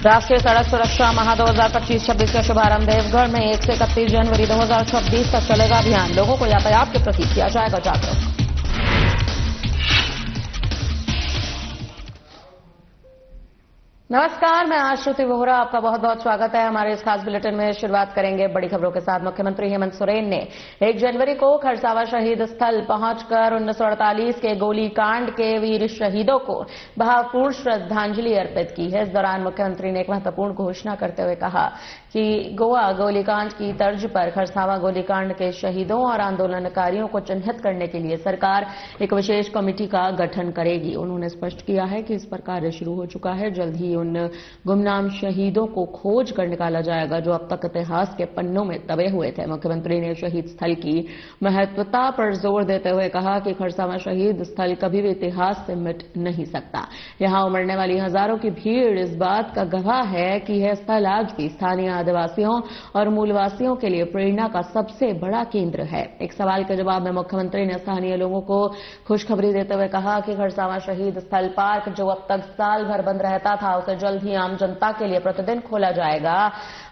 राष्ट्रीय सड़क सुरक्षा माह 2025-26 का शुभारंभ देवघर में 1 से 31 जनवरी 2026 तक चलेगा अभियान। लोगों को यातायात के प्रति किया जाएगा जागरूक। नमस्कार, मैं आश्रुति वोहरा, आपका बहुत बहुत स्वागत है। हमारे इस खास बुलेटिन में शुरुआत करेंगे बड़ी खबरों के साथ। मुख्यमंत्री हेमंत सोरेन ने 1 जनवरी को खरसावा शहीद स्थल पहुंचकर 1948 के गोलीकांड के वीर शहीदों को भावपूर्ण श्रद्धांजलि अर्पित की है। इस दौरान मुख्यमंत्री ने एक महत्वपूर्ण घोषणा करते हुए कहा कि गोवा गोलीकांड की तर्ज पर खरसावा गोलीकांड के शहीदों और आंदोलनकारियों को चिन्हित करने के लिए सरकार एक विशेष कमेटी का गठन करेगी। उन्होंने स्पष्ट किया है कि इस पर कार्य शुरू हो चुका है। जल्द ही उन गुमनाम शहीदों को खोज कर निकाला जाएगा जो अब तक इतिहास के पन्नों में दबे हुए थे। मुख्यमंत्री ने शहीद स्थल की महत्वता पर जोर देते हुए कहा कि खरसावा शहीद स्थल कभी भी इतिहास से मिट नहीं सकता। यहां उमड़ने वाली हजारों की भीड़ इस बात का गवाह है कि यह स्थल आज भी स्थानीय आदिवासियों और मूलवासियों के लिए प्रेरणा का सबसे बड़ा केंद्र है। एक सवाल के जवाब में मुख्यमंत्री ने स्थानीय लोगों को खुशखबरी देते हुए कहा कि खरसावा शहीद स्थल पार्क जो अब तक साल भर बंद रहता था उसे जल्द ही आम जनता के लिए प्रतिदिन खोला जाएगा।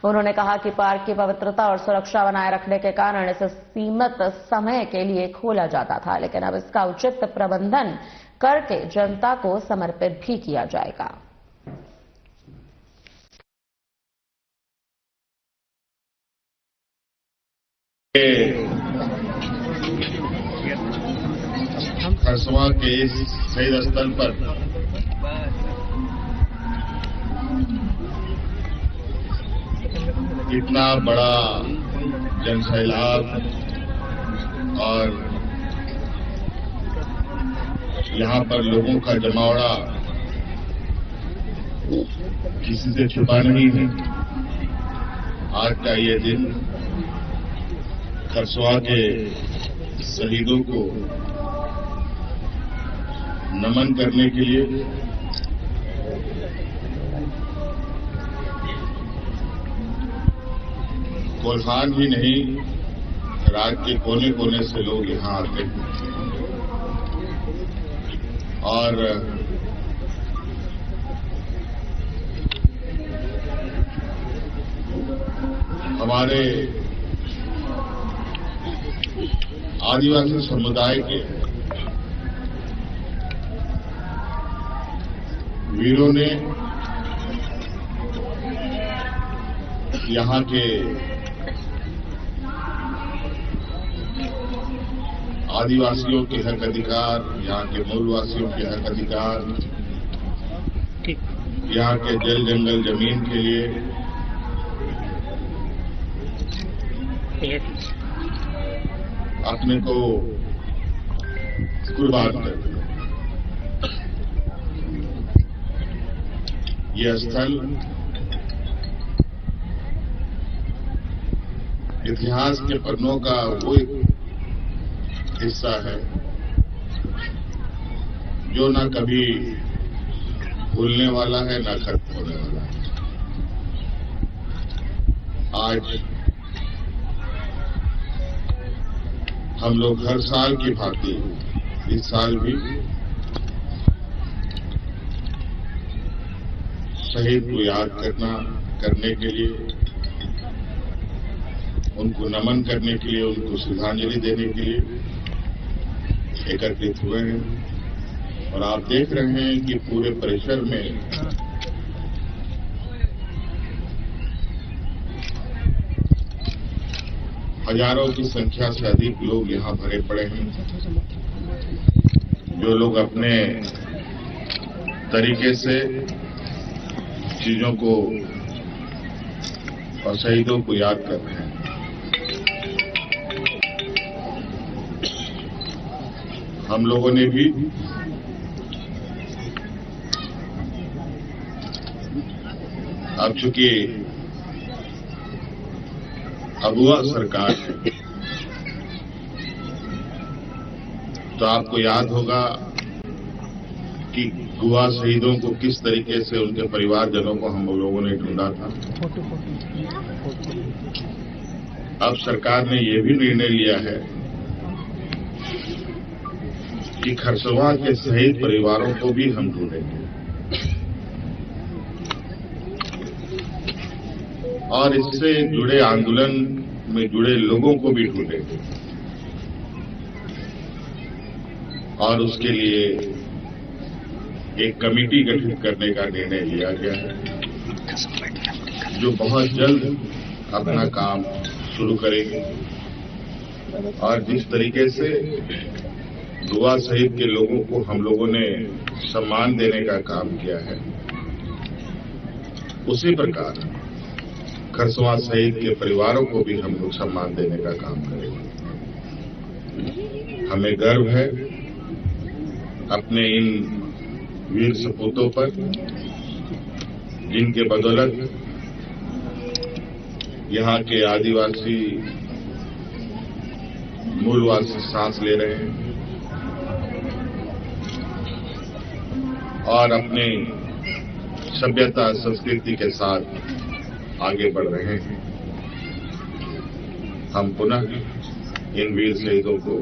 उन्होंने कहा कि पार्क की पवित्रता और सुरक्षा बनाए रखने के कारण इसे सीमित समय के लिए खोला जाता था, लेकिन अब इसका उचित प्रबंधन करके जनता को समर्पित भी किया जाएगा। खरसावा के इस शहीद स्थल पर इतना बड़ा जनसैलाब और यहाँ पर लोगों का जमावड़ा किसी से छुपा नहीं है। आज का ये दिन खरसावा के शहीदों को नमन करने के लिए कोल्हान ही नहीं, राज्य के कोने कोने से लोग यहां आते हैं और हमारे आदिवासी समुदाय के वीरों ने यहाँ के आदिवासियों के हक अधिकार, यहाँ के मूलवासियों के हक अधिकार, यहाँ के जल जंगल जमीन के लिए अपने को कुर्बान कर दिया। यह स्थल इतिहास के पन्नों का वो एक हिस्सा है जो न कभी भूलने वाला है न खत्म होने वाला है। आज हम लोग हर साल की भांति इस साल भी शहीद को याद करने के लिए, उनको नमन करने के लिए, उनको श्रद्धांजलि देने के लिए एकत्रित हुए हैं। और आप देख रहे हैं कि पूरे परिसर में हजारों की संख्या से अधिक लोग यहां भरे पड़े हैं, जो लोग अपने तरीके से चीजों को और शहीदों को याद कर रहे हैं। हम लोगों ने भी अब चूंकि अगुआ सरकार है तो आपको याद होगा कि गोवा शहीदों को किस तरीके से उनके परिवारजनों को हम लोगों ने ढूंढा था। अब सरकार ने यह भी निर्णय लिया है कि खरसावा के शहीद परिवारों को भी हम ढूंढेंगे। और इससे जुड़े आंदोलन में जुड़े लोगों को भी ढूंढेंगे और उसके लिए एक कमेटी गठित करने का निर्णय लिया गया है जो बहुत जल्द अपना काम शुरू करेगी। और जिस तरीके से गोवा शहीद के लोगों को हम लोगों ने सम्मान देने का काम किया है, उसी प्रकार खरसवां शहीद के परिवारों को भी हम लोग सम्मान देने का काम करेंगे। हमें गर्व है अपने इन वीर सपूतों पर, जिनके बदौलत यहाँ के आदिवासी मूलवासी सांस ले रहे हैं और अपने सभ्यता संस्कृति के साथ आगे बढ़ रहे हैं। हम पुनः इन वीर शहीदों को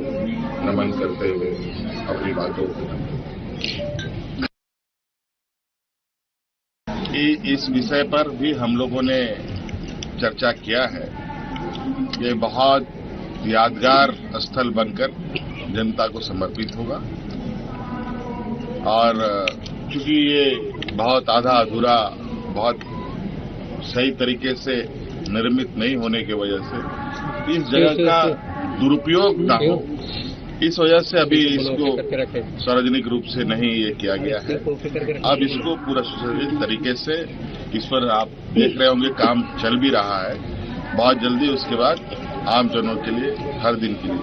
नमन करते हुए अपनी बातों को इस विषय पर भी हम लोगों ने चर्चा किया है। ये बहुत यादगार स्थल बनकर जनता को समर्पित होगा और क्योंकि ये बहुत आधा अधूरा, बहुत सही तरीके से निर्मित नहीं होने की वजह से इस जगह का दुरुपयोग ना हो, इस वजह से अभी इसको सार्वजनिक रूप से नहीं ये किया गया है। अब इसको पूरा सुसज्जित तरीके से इस पर आप देख रहे होंगे काम चल भी रहा है। बहुत जल्दी उसके बाद आम जनों के लिए हर दिन के लिए।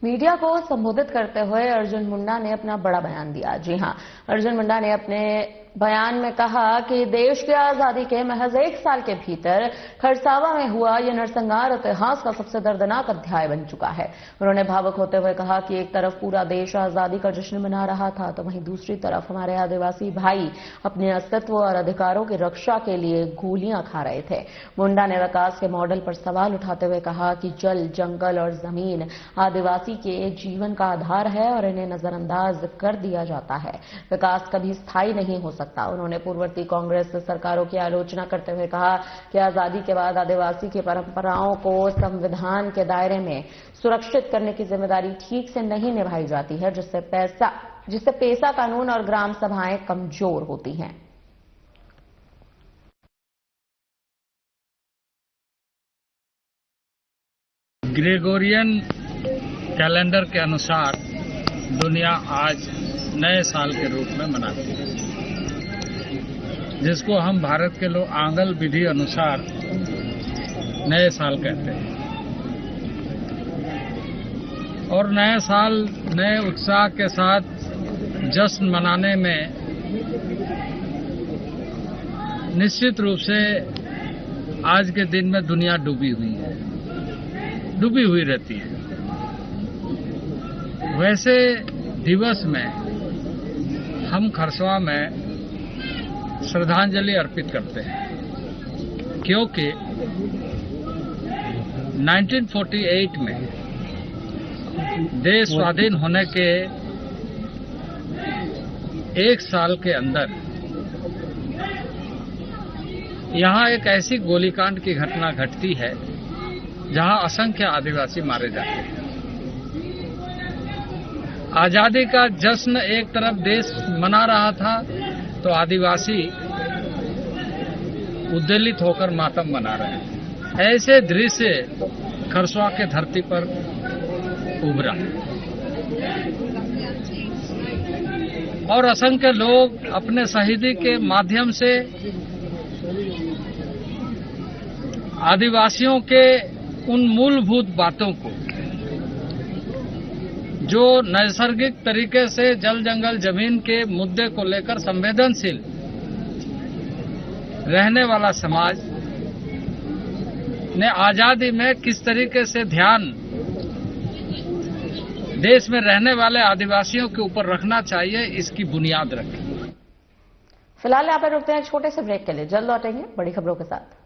मीडिया को संबोधित करते हुए अर्जुन मुंडा ने अपना बड़ा बयान दिया। जी हां, अर्जुन मुंडा ने अपने बयान में कहा कि देश की आजादी के महज 1 साल के भीतर खरसावा में हुआ यह नरसंहार इतिहास का सबसे दर्दनाक अध्याय बन चुका है। उन्होंने भावुक होते हुए कहा कि एक तरफ पूरा देश आजादी का जश्न मना रहा था, तो वहीं दूसरी तरफ हमारे आदिवासी भाई अपने अस्तित्व और अधिकारों की रक्षा के लिए गोलियां खा रहे थे। मुंडा ने विकास के मॉडल पर सवाल उठाते हुए कहा कि जल, जंगल और जमीन आदिवासी के जीवन का आधार है और इन्हें नजरअंदाज कर दिया जाता है। विकास कभी स्थायी नहीं हो सकता। उन्होंने पूर्ववर्ती कांग्रेस सरकारों की आलोचना करते हुए कहा कि आजादी के बाद आदिवासी की परंपराओं को संविधान के दायरे में सुरक्षित करने की जिम्मेदारी ठीक से नहीं निभाई जाती है, जिससे पेशा कानून और ग्राम सभाएं कमजोर होती हैं। ग्रेगोरियन कैलेंडर के अनुसार दुनिया आज नए साल के रूप में मनाती है, जिसको हम भारत के लोग आंगल विधि अनुसार नए साल कहते हैं। और नए साल नए उत्साह के साथ जश्न मनाने में निश्चित रूप से आज के दिन में दुनिया डूबी हुई है, डूबी हुई रहती है। वैसे दिवस में हम खरसवां में श्रद्धांजलि अर्पित करते हैं, क्योंकि 1948 में देश स्वाधीन होने के 1 साल के अंदर यहां एक ऐसी गोलीकांड की घटना घटती है जहां असंख्य आदिवासी मारे जाते हैं। आजादी का जश्न एक तरफ देश मना रहा था, तो आदिवासी उद्वेलित होकर मातम मना रहे हैं। ऐसे दृश्य खरसवां के धरती पर उभरा और असंख्य लोग अपने शहीदी के माध्यम से आदिवासियों के उन मूलभूत बातों को, जो नैसर्गिक तरीके से जल, जंगल, जमीन के मुद्दे को लेकर संवेदनशील रहने वाला समाज ने आजादी में किस तरीके से ध्यान देश में रहने वाले आदिवासियों के ऊपर रखना चाहिए, इसकी बुनियाद रखी। फिलहाल यहाँ पर रुकते हैं एक छोटे से ब्रेक के लिए। जल्द लौटेंगे बड़ी खबरों के साथ।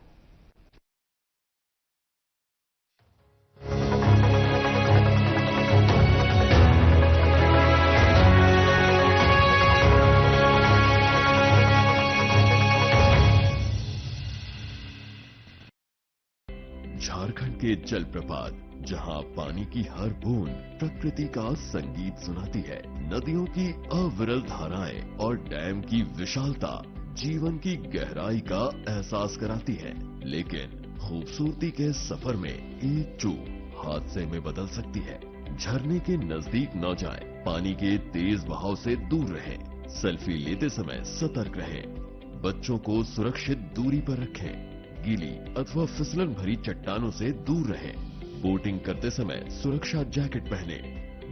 के जलप्रपात, जहां पानी की हर बूंद प्रकृति का संगीत सुनाती है। नदियों की अविरल धाराएं और डैम की विशालता जीवन की गहराई का एहसास कराती है। लेकिन खूबसूरती के सफर में एक चूक हादसे में बदल सकती है। झरने के नजदीक न जाएं, पानी के तेज बहाव से दूर रहें, सेल्फी लेते समय सतर्क रहें, बच्चों को सुरक्षित दूरी पर रखें, गीली अथवा फिसलन भरी चट्टानों से दूर रहें, बोटिंग करते समय सुरक्षा जैकेट पहने,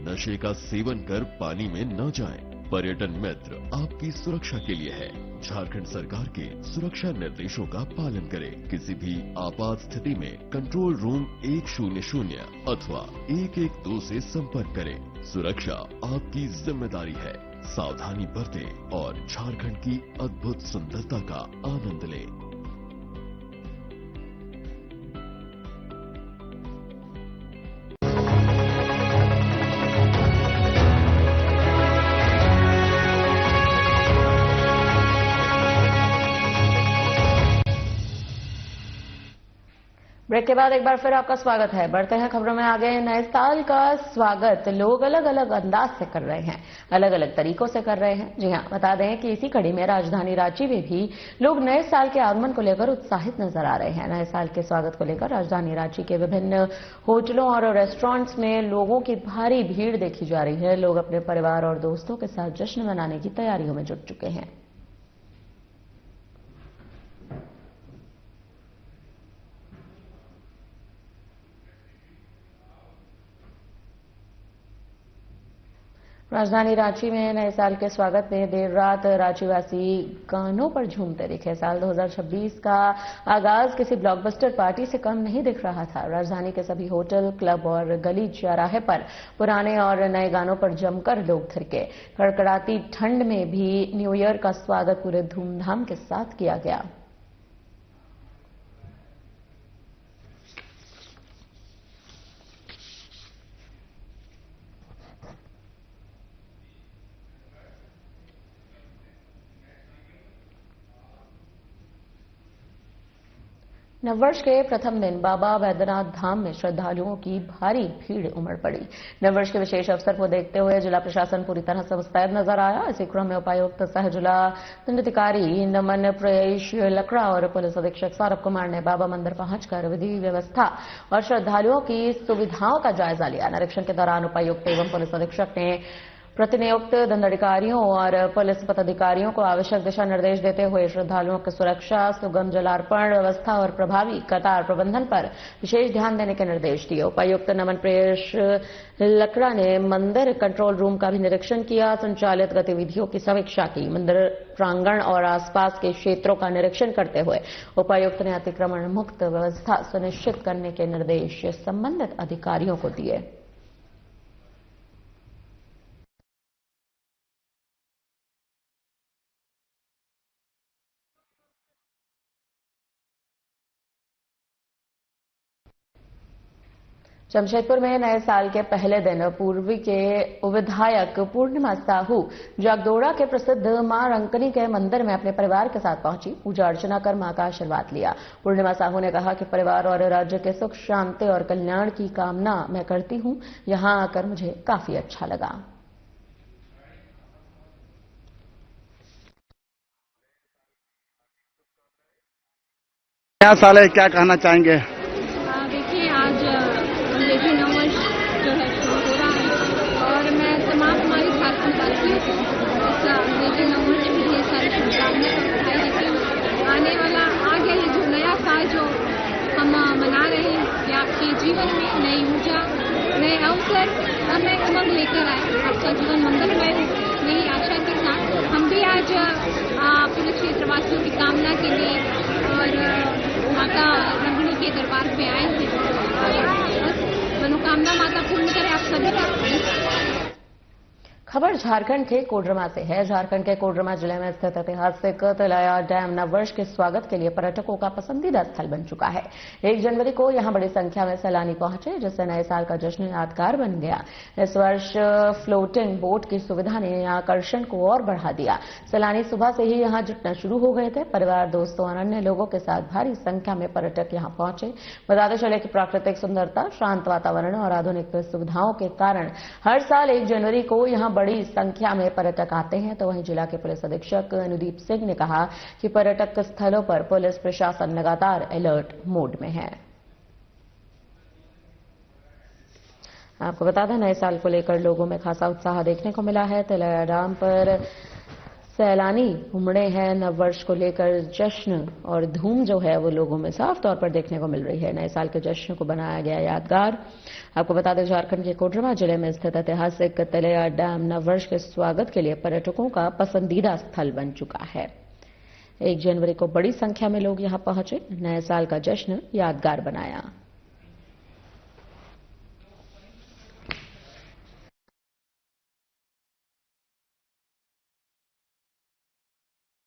नशे का सेवन कर पानी में न जाएं। पर्यटन मित्र आपकी सुरक्षा के लिए है। झारखंड सरकार के सुरक्षा निर्देशों का पालन करें। किसी भी आपात स्थिति में कंट्रोल रूम 100 अथवा 112 से संपर्क करें। सुरक्षा आपकी जिम्मेदारी है। सावधानी बरतें और झारखंड की अद्भुत सुंदरता का आनंद लें। ब्रेक के बाद एक बार फिर आपका स्वागत है। बढ़ते हैं खबरों में आगे। नए साल का स्वागत लोग अलग अलग अंदाज से कर रहे हैं, अलग अलग तरीकों से कर रहे हैं। जी हां, बता दें कि इसी कड़ी में राजधानी रांची में भी लोग नए साल के आगमन को लेकर उत्साहित नजर आ रहे हैं। नए साल के स्वागत को लेकर राजधानी रांची के विभिन्न होटलों और रेस्टोरेंट्स में लोगों की भारी भीड़ देखी जा रही है। लोग अपने परिवार और दोस्तों के साथ जश्न मनाने की तैयारियों में जुट चुके हैं। राजधानी रांची में नए साल के स्वागत में देर रात रांचीवासी गानों पर झूमते दिखे। साल 2026 का आगाज किसी ब्लॉकबस्टर पार्टी से कम नहीं दिख रहा था। राजधानी के सभी होटल, क्लब और गली चौराहे पर पुराने और नए गानों पर जमकर लोग थिरके। कड़कड़ाती ठंड में भी न्यू ईयर का स्वागत पूरे धूमधाम के साथ किया गया। नववर्ष के प्रथम दिन बाबा बैद्यनाथ धाम में श्रद्धालुओं की भारी भीड़ उमड़ पड़ी। नववर्ष के विशेष अवसर को देखते हुए जिला प्रशासन पूरी तरह से मुस्तैद नजर आया। इसी क्रम में उपायुक्त सह जिला दंडाधिकारी नमन प्रेष लकड़ा और पुलिस अधीक्षक सौरभ कुमार ने बाबा मंदिर पहुंचकर विधि व्यवस्था और श्रद्धालुओं की सुविधाओं का जायजा लिया। निरीक्षण के दौरान उपायुक्त एवं पुलिस अधीक्षक ने प्रतिनियुक्त दंडाधिकारियों और पुलिस पदाधिकारियों को आवश्यक दिशा निर्देश देते हुए श्रद्धालुओं की सुरक्षा, सुगम जलार्पण व्यवस्था और प्रभावी कतार प्रबंधन पर विशेष ध्यान देने के निर्देश दिए। उपायुक्त नमन प्रेष लकड़ा ने मंदिर कंट्रोल रूम का भी निरीक्षण किया, संचालित गतिविधियों की समीक्षा की। मंदिर प्रांगण और आसपास के क्षेत्रों का निरीक्षण करते हुए उपायुक्त ने अतिक्रमण मुक्त व्यवस्था सुनिश्चित करने के निर्देश संबंधित अधिकारियों को दिए। जमशेदपुर में नए साल के पहले दिन पूर्वी के विधायक पूर्णिमा साहू जागदोड़ा के प्रसिद्ध मां रंकनी के मंदिर में अपने परिवार के साथ पहुंची। पूजा अर्चना कर मां का आशीर्वाद लिया। पूर्णिमा साहू ने कहा कि परिवार और राज्य के सुख, शांति और कल्याण की कामना मैं करती हूं। यहां आकर मुझे काफी अच्छा लगा। नया साल है, क्या कहना चाहेंगे? देखिए, आज अंग्रेजी नववर्ष जो है शुरू हो रहा है और मैं तमाम हमारी झारखंड वासियों को इस अंग्रेजी नववर्ष के लिए सारी शुभकामनाएं और बधाई देती हूँ। आने वाला आगे ये जो नया साल जो हम मना रहे हैं, ये आपके जीवन में नई ऊर्जा, नए अवसर और नए उमंग लेकर आए। आपका जीवन मंगलमय हो, यही आशा के साथ हम भी आज पूरे क्षेत्रवासियों की कामना के लिए और माता रंगनी के दरबार पे आए थे। बस मनोकामना माता पूर्ण करे आप सभी का। खबर झारखंड के कोडरमा से है। झारखंड के कोडरमा जिले में स्थित ऐतिहासिक तिलैया डैम नववर्ष के स्वागत के लिए पर्यटकों का पसंदीदा स्थल बन चुका है। 1 जनवरी को यहां बड़ी संख्या में सैलानी पहुंचे, जिससे नए साल का जश्न यादगार बन गया। इस वर्ष फ्लोटिंग बोट की सुविधा ने यहां आकर्षण को और बढ़ा दिया। सैलानी सुबह से ही यहां जुटना शुरू हो गए थे। परिवार, दोस्तों और अन्य लोगों के साथ भारी संख्या में पर्यटक यहां पहुंचे। बताते चले कि प्राकृतिक सुंदरता, शांत वातावरण और आधुनिक सुविधाओं के कारण हर साल 1 जनवरी को यहां बड़ी संख्या में पर्यटक आते हैं। तो वहीं जिला के पुलिस अधीक्षक अनुदीप सिंह ने कहा कि पर्यटक स्थलों पर पुलिस प्रशासन लगातार अलर्ट मोड में है। आपको बता दें, नए साल को लेकर लोगों में खासा उत्साह देखने को मिला है। तिलैया डैम पर सैलानी उमड़े हैं। नववर्ष को लेकर जश्न और धूम जो है वो लोगों में साफ तौर पर देखने को मिल रही है। नए साल के जश्न को बनाया गया यादगार। आपको बता दें, झारखंड के कोडरमा जिले में स्थित ऐतिहासिक तिलैया डैम नववर्ष के स्वागत के लिए पर्यटकों का पसंदीदा स्थल बन चुका है। 1 जनवरी को बड़ी संख्या में लोग यहां पहुंचे, नए साल का जश्न यादगार बनाया।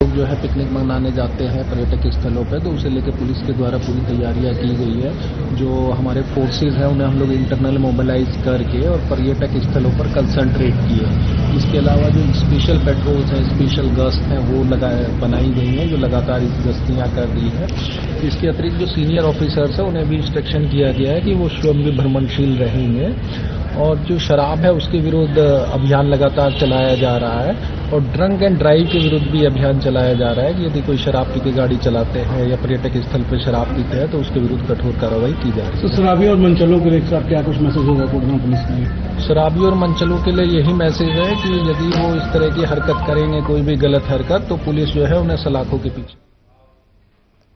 जो है पिकनिक मनाने जाते हैं पर्यटक स्थलों पर, तो उसे लेकर पुलिस के द्वारा पूरी तैयारियां की गई है। जो हमारे फोर्सेज हैं उन्हें हम लोग इंटरनल मोबिलाइज करके और पर्यटक स्थलों पर कंसंट्रेट किए। इसके अलावा जो स्पेशल पेट्रोल्स हैं, स्पेशल गश्त हैं, वो बनाई गई हैं, जो लगातार इस गश्तियां कर रही है। इसके अतिरिक्त जो सीनियर ऑफिसर्स हैं उन्हें भी इंस्ट्रक्शन किया गया है कि वो स्वयं भी भ्रमणशील रहेंगे। और जो शराब है उसके विरुद्ध अभियान लगातार चलाया जा रहा है, और ड्रंक एंड ड्राइव के विरुद्ध भी अभियान चलाया जा रहा है कि यदि कोई शराब पी के गाड़ी चलाते हैं या पर्यटक स्थल पर शराब पीते हैं तो उसके विरुद्ध कठोर कार्रवाई की जा रही है। तो शराबी और मंचलों के लिए क्या कुछ मैसेज होगा कोडरमा पुलिस के लिए? शराबी और मंचलों के लिए यही मैसेज है कि यदि वो इस तरह की हरकत करेंगे, कोई भी गलत हरकत, तो पुलिस जो है उन्हें सलाखों के पीछे।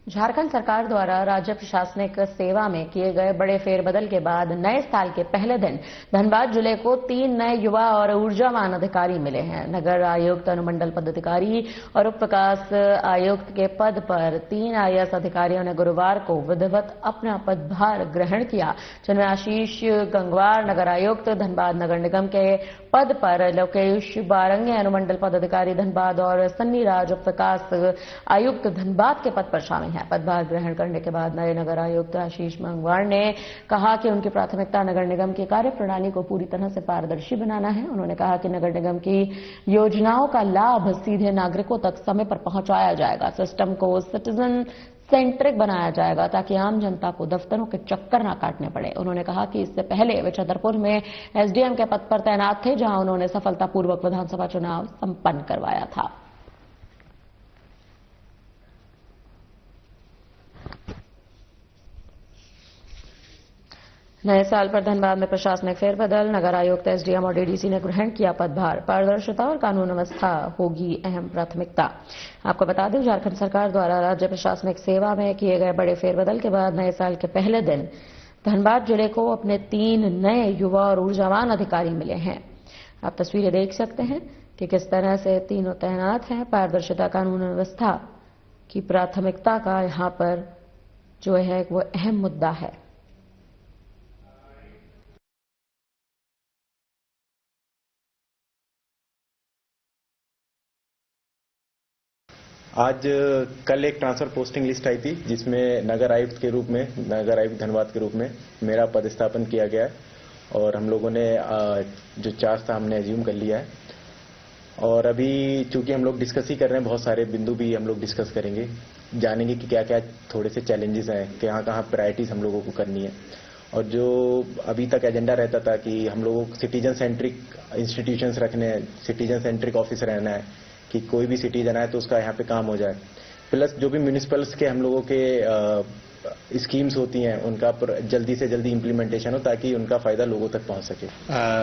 झारखंड सरकार द्वारा राज्य प्रशासनिक सेवा में किए गए बड़े फेरबदल के बाद नए साल के पहले दिन धनबाद जिले को 3 नए युवा और ऊर्जावान अधिकारी मिले हैं। नगर आयुक्त, अनुमंडल पदाधिकारी और उप विकास आयुक्त के पद पर 3 आईएएस अधिकारियों ने गुरुवार को विधिवत अपना पदभार ग्रहण किया, जिनमें आशीष गंगवार नगर आयुक्त धनबाद नगर निगम के पद पर, लोकेश बारंगे अनुमंडल पदाधिकारी धनबाद और सन्नी राज उप विकास आयुक्त धनबाद के पद पर शामिल हैं। पदभार ग्रहण करने के बाद नए नगर आयुक्त आशीष गंगवार ने कहा कि उनकी प्राथमिकता नगर निगम की कार्यप्रणाली को पूरी तरह से पारदर्शी बनाना है। उन्होंने कहा कि नगर निगम की योजनाओं का लाभ सीधे नागरिकों तक समय पर पहुंचाया जाएगा। सिस्टम को सिटीजन सेंट्रिक बनाया जाएगा ताकि आम जनता को दफ्तरों के चक्कर न काटने पड़े। उन्होंने कहा कि इससे पहले वे छतरपुर में एसडीएम के पद पर तैनात थे, जहां उन्होंने सफलतापूर्वक विधानसभा चुनाव संपन्न करवाया था। नए साल पर धनबाद में प्रशासनिक फेरबदल, नगर आयुक्त, एसडीएम और डीडीसी ने ग्रहण किया पदभार। पारदर्शिता और कानून व्यवस्था होगी अहम प्राथमिकता। आपको बता दें, झारखंड सरकार द्वारा राज्य प्रशासनिक सेवा में किए गए बड़े फेरबदल के बाद नए साल के पहले दिन धनबाद जिले को अपने 3 नए युवा और ऊर्जावान अधिकारी मिले हैं। आप तस्वीरें देख सकते हैं कि किस तरह से तीनों तैनात हैं। पारदर्शिता, कानून व्यवस्था की प्राथमिकता का यहां पर जो है वो अहम मुद्दा है। आज कल एक ट्रांसफर पोस्टिंग लिस्ट आई थी, जिसमें नगर आयुक्त के रूप में, नगर आयुक्त धनबाद के रूप में मेरा पदस्थापन किया गया है। और हम लोगों ने जो चार्ज था हमने एज्यूम कर लिया है। और अभी चूंकि हम लोग डिस्कस ही कर रहे हैं, बहुत सारे बिंदु भी हम लोग डिस्कस करेंगे, जानेंगे कि क्या क्या थोड़े से चैलेंजेस हैं, कहाँ कहाँ प्रायोरिटीज हम लोगों को करनी है। और जो अभी तक एजेंडा रहता था कि हम लोगों को सिटीजन सेंट्रिक इंस्टीट्यूशंस रखने हैं, सिटीजन सेंट्रिक ऑफिस रहना है, कि कोई भी सिटीजन आए तो उसका यहाँ पे काम हो जाए। प्लस जो भी म्यूनिसिपल्स के हम लोगों के स्कीम्स होती हैं उनका जल्दी से जल्दी इम्प्लीमेंटेशन हो, ताकि उनका फायदा लोगों तक पहुंच सके।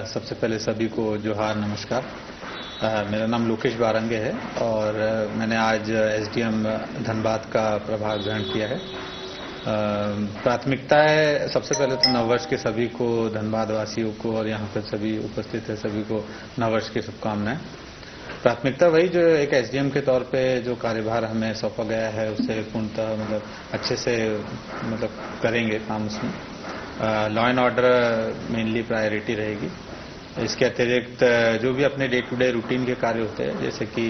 सबसे पहले सभी को जोहार, नमस्कार। मेरा नाम लोकेश बारंगे है और मैंने आज एसडीएम धनबाद का प्रभार ग्रहण किया है। प्राथमिकता है सबसे पहले तो नववर्ष के सभी को, धनबाद वासियों को और यहाँ पर सभी उपस्थित है सभी को नववर्ष की शुभकामनाएं। प्राथमिकता वही जो एक एसडीएम के तौर पे जो कार्यभार हमें सौंपा गया है उससे पूर्णतः मतलब अच्छे से करेंगे काम उसमें। Law and order mainly priority रहेगी। इसके अतिरिक्त जो भी अपने डे टू डे रूटीन के कार्य होते हैं, जैसे कि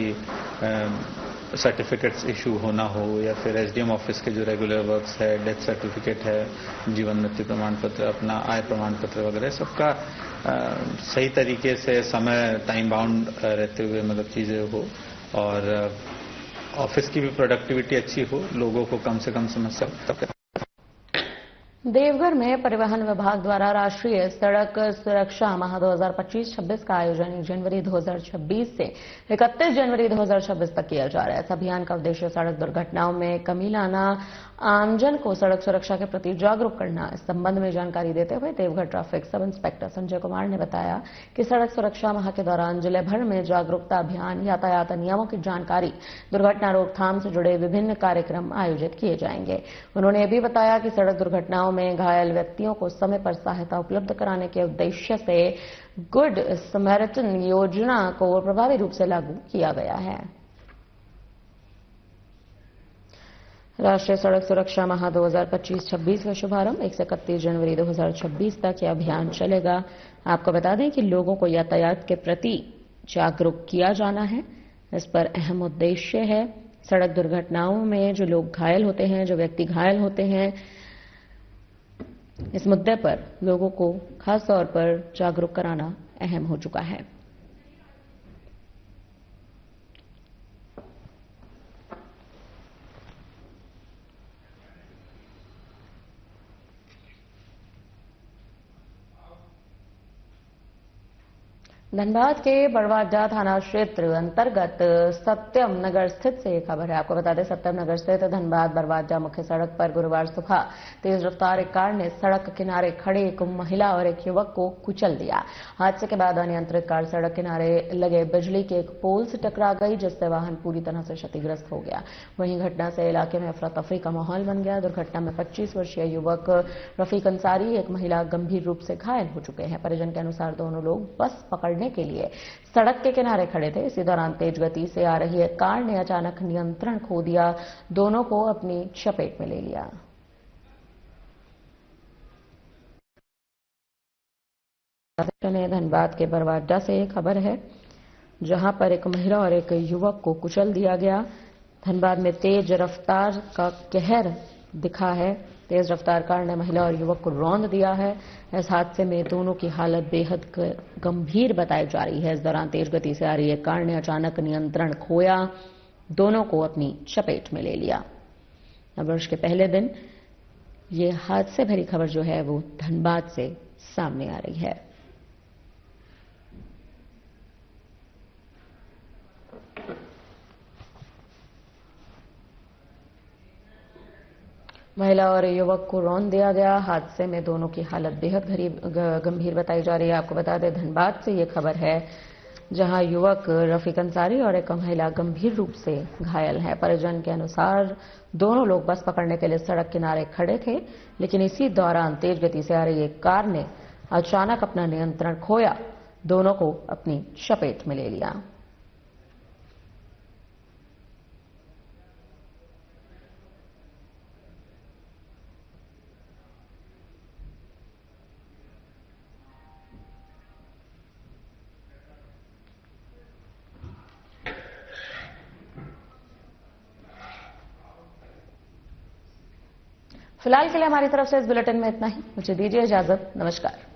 सर्टिफिकेट्स इशू होना हो या फिर एसडीएम ऑफिस के जो रेगुलर वर्क्स है, डेथ सर्टिफिकेट है, जीवन मृत्यु प्रमाण पत्र, अपना आय प्रमाण पत्र वगैरह, सबका सही तरीके से समय टाइम बाउंड रहते हुए मतलब चीजें हो और ऑफिस की भी प्रोडक्टिविटी अच्छी हो, लोगों को कम से कम समस्या तक। देवघर में परिवहन विभाग द्वारा राष्ट्रीय सड़क सुरक्षा माह 2025-26 का आयोजन 1 जनवरी 2026 से 31 जनवरी 2026 तक किया जा रहा है। इस अभियान का उद्देश्य सड़क दुर्घटनाओं में कमी लाना, आमजन को सड़क सुरक्षा के प्रति जागरूक करना। इस संबंध में जानकारी देते हुए Deoghar traffic sub inspector Sanjay Kumar ने बताया कि सड़क सुरक्षा माह के दौरान जिले भर में जागरूकता अभियान, यातायात नियमों की जानकारी, दुर्घटना रोकथाम से जुड़े विभिन्न कार्यक्रम आयोजित किए जाएंगे। उन्होंने यह भी बताया कि सड़क दुर्घटनाओं में घायल व्यक्तियों को समय पर सहायता उपलब्ध कराने के उद्देश्य से गुड समैरिटन योजना को प्रभावी रूप से लागू किया गया है। राष्ट्रीय सड़क सुरक्षा माह 2025-26 का शुभारंभ 1 से 31 जनवरी 2026 तक यह अभियान चलेगा। आपको बता दें कि लोगों को यातायात के प्रति जागरूक किया जाना है। इस पर अहम उद्देश्य है सड़क दुर्घटनाओं में जो लोग घायल होते हैं, जो व्यक्ति घायल होते हैं, इस मुद्दे पर लोगों को खास तौर पर जागरूक कराना अहम हो चुका है। धनबाद के बड़वाडा थाना क्षेत्र अंतर्गत सत्यम नगर स्थित से एक खबर है। आपको बता दें, सत्यम नगर स्थित धनबाद बड़वाडा मुख्य सड़क पर गुरुवार सुबह तेज रफ्तार एक कार ने सड़क किनारे खड़े एक महिला और एक युवक को कुचल दिया। हादसे के बाद अनियंत्रित कार सड़क किनारे लगे बिजली के एक पोल से टकरा गई, जिससे वाहन पूरी तरह से क्षतिग्रस्त हो गया। वहीं घटना से इलाके में अफरा तफरी का माहौल बन गया। दुर्घटना में 25 वर्षीय युवक रफीक अंसारी, एक महिला गंभीर रूप से घायल हो चुके हैं। परिजन के अनुसार दोनों लोग बस पकड़ने के लिए सड़क के किनारे खड़े थे। इसी दौरान तेज गति से आ रही एक कार ने अचानक नियंत्रण खो दिया, दोनों को अपनी चपेट में ले लिया। धनबाद के बरवाडा से एक खबर है, जहां पर एक महिला और एक युवक को कुचल दिया गया। धनबाद में तेज रफ्तार का कहर दिखा है। तेज रफ्तार कार ने महिला और युवक को रौंद दिया है। इस हादसे में दोनों की हालत बेहद गंभीर बताई जा रही है। इस दौरान तेज गति से आ रही एक कार ने अचानक नियंत्रण खोया, दोनों को अपनी चपेट में ले लिया। नववर्ष के पहले दिन ये हादसे भरी खबर जो है वो धनबाद से सामने आ रही है। महिला और युवक को रौंद दिया गया। हादसे में दोनों की हालत बेहद गंभीर बताई जा रही है। आपको बता दें, धनबाद से ये खबर है, जहां युवक रफीक अंसारी और एक महिला गंभीर रूप से घायल है। परिजन के अनुसार दोनों लोग बस पकड़ने के लिए सड़क किनारे खड़े थे, लेकिन इसी दौरान तेज गति से आ रही एक कार ने अचानक अपना नियंत्रण खोया, दोनों को अपनी चपेट में ले लिया। फिलहाल के लिए हमारी तरफ से इस बुलेटिन में इतना ही। मुझे दीजिए इजाजत। नमस्कार।